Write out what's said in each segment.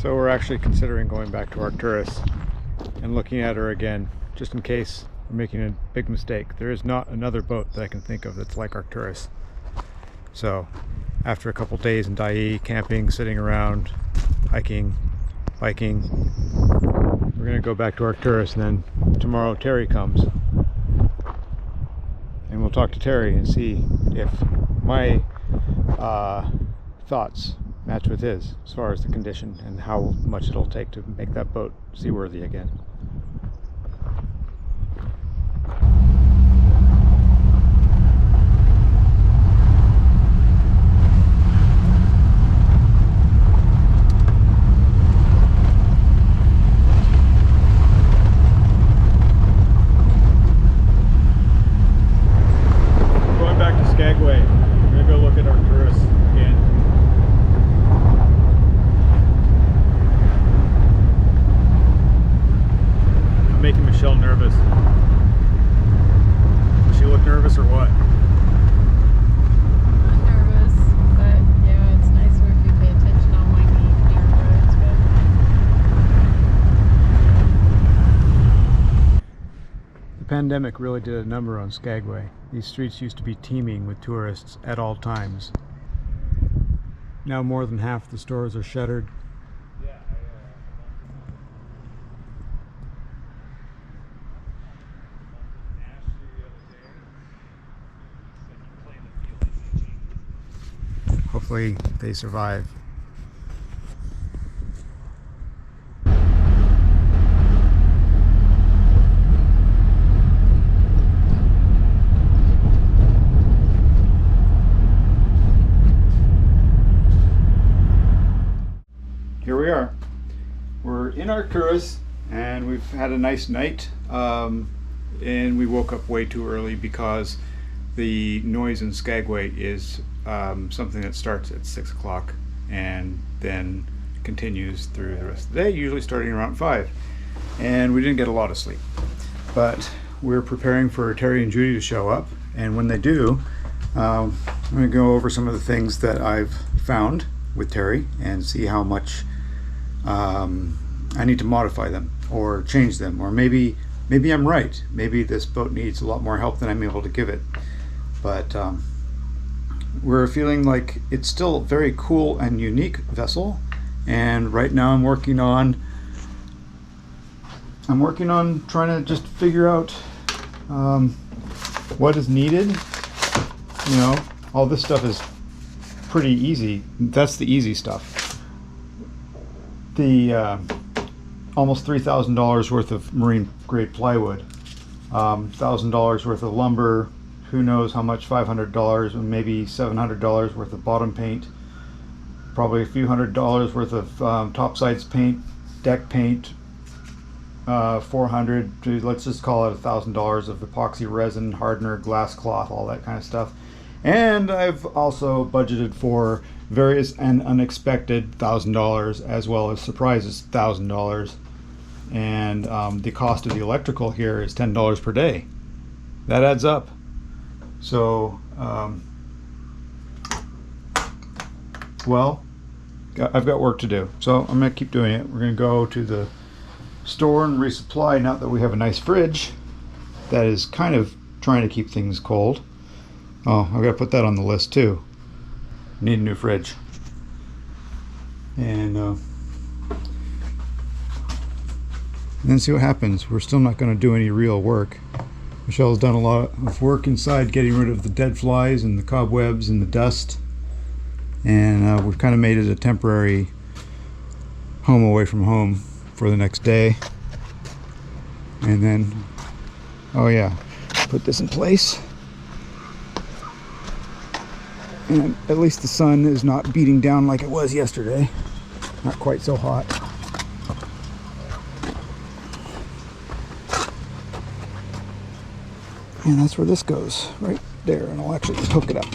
So we're actually considering going back to Arcturus and looking at her again, just in case we're making a big mistake. There is not another boat that I can think of that's like Arcturus. So after a couple days in Dai, camping, sitting around, hiking, biking, we're gonna go back to Arcturus, and then tomorrow Terry comes. And we'll talk to Terry and see if my thoughts match with his as far as the condition and how much it'll take to make that boat seaworthy again. Going back to Skagway. We're gonna go look at Arcturus again. Making Michelle nervous. Does she look nervous or what? I'm not nervous, but yeah, it's nicer if you pay attention on my knee near roads. The pandemic really did a number on Skagway. These streets used to be teeming with tourists at all times. Now more than half the stores are shuttered. Hopefully they survive. Here we are. We're in Arcturus and we've had a nice night, and we woke up way too early because the noise in Skagway is something that starts at 6 o'clock and then continues through the rest of the day, usually starting around 5. And we didn't get a lot of sleep. But we're preparing for Terry and Judy to show up, and when they do, I'm going to go over some of the things that I've found with Terry and see how much I need to modify them or change them, or maybe I'm right. Maybe this boat needs a lot more help than I'm able to give it. But we're feeling like it's still a very cool and unique vessel, and right now I'm working on trying to just figure out what is needed. You know, all this stuff is pretty easy. That's the easy stuff. The almost $3,000 worth of marine grade plywood, $1,000 worth of lumber, who knows how much, $500 and maybe $700 worth of bottom paint, probably a few $100 worth of topsides paint, deck paint, 400 to, let's just call it $1,000 of epoxy resin, hardener, glass cloth, all that kind of stuff. And I've also budgeted for various and unexpected $1,000 as well as surprises $1,000. And the cost of the electrical here is $10 per day. That adds up. So, well, I've got work to do. So I'm going to keep doing it. We're going to go to the store and resupply, now that we have a nice fridge that is kind of trying to keep things cold. Oh, I've got to put that on the list too. Need a new fridge. And then see what happens. We're still not going to do any real work. Michelle's done a lot of work inside, getting rid of the dead flies and the cobwebs and the dust. And we've kind of made it a temporary home away from home for the next day. And then, oh yeah, put this in place. And at least the sun is not beating down like it was yesterday. Not quite so hot. And that's where this goes, right there. And I'll actually just hook it up.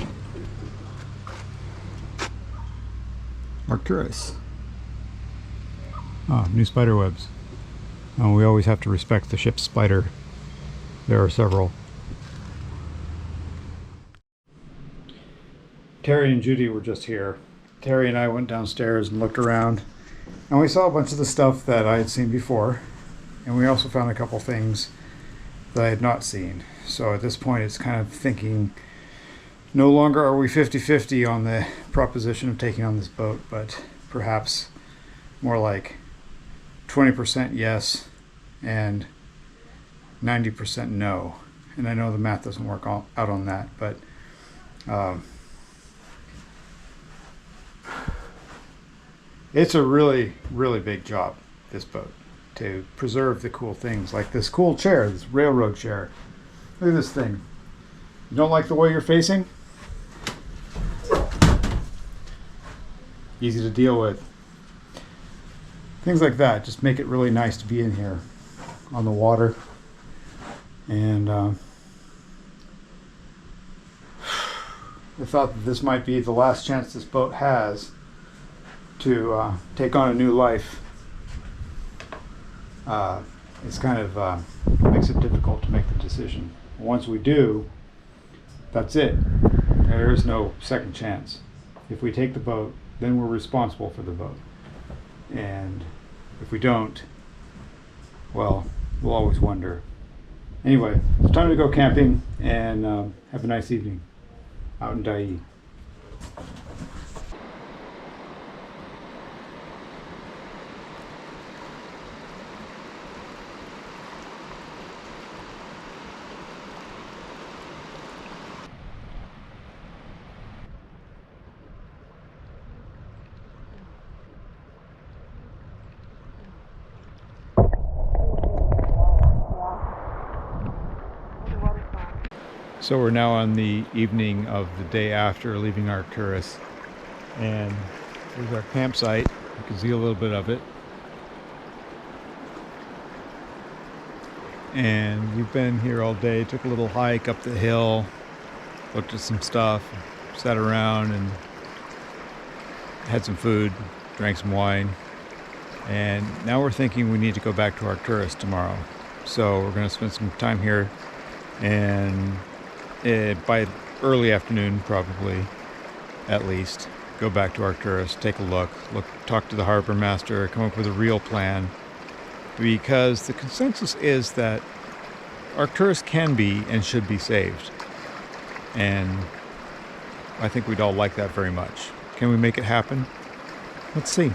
Arcturus. Ah, new spider webs. Oh, we always have to respect the ship's spider. There are several. Terry and Judy were just here. Terry and I went downstairs and looked around, And we saw a bunch of the stuff that I had seen before, and we also found a couple things that I had not seen. So at this point, it's kind of thinking, no longer are we 50-50 on the proposition of taking on this boat, but perhaps more like 20% yes and 90% no. And I know the math doesn't work out on that, but it's a really, really big job, this boat, to preserve the cool things, like this cool chair, this railroad chair. Look at this thing. You don't like the way you're facing? Easy to deal with. Things like that just make it really nice to be in here on the water. And I thought that this might be the last chance this boat has to take on a new life. It's kind of makes it difficult to make the decision. Once we do, that's it. There is no second chance. If we take the boat, then we're responsible for the boat. And if we don't, well, we'll always wonder. Anyway, it's time to go camping and have a nice evening out in Dai. So we're now on the evening of the day after leaving Arcturus, and here's our campsite. You can see a little bit of it. And we've been here all day, took a little hike up the hill, looked at some stuff, sat around and had some food, drank some wine. And now we're thinking we need to go back to Arcturus tomorrow. So we're going to spend some time here, and by early afternoon, probably, at least, go back to Arcturus, take a look, talk to the harbor master, come up with a real plan. Because the consensus is that Arcturus can be and should be saved. And I think we'd all like that very much. Can we make it happen? Let's see.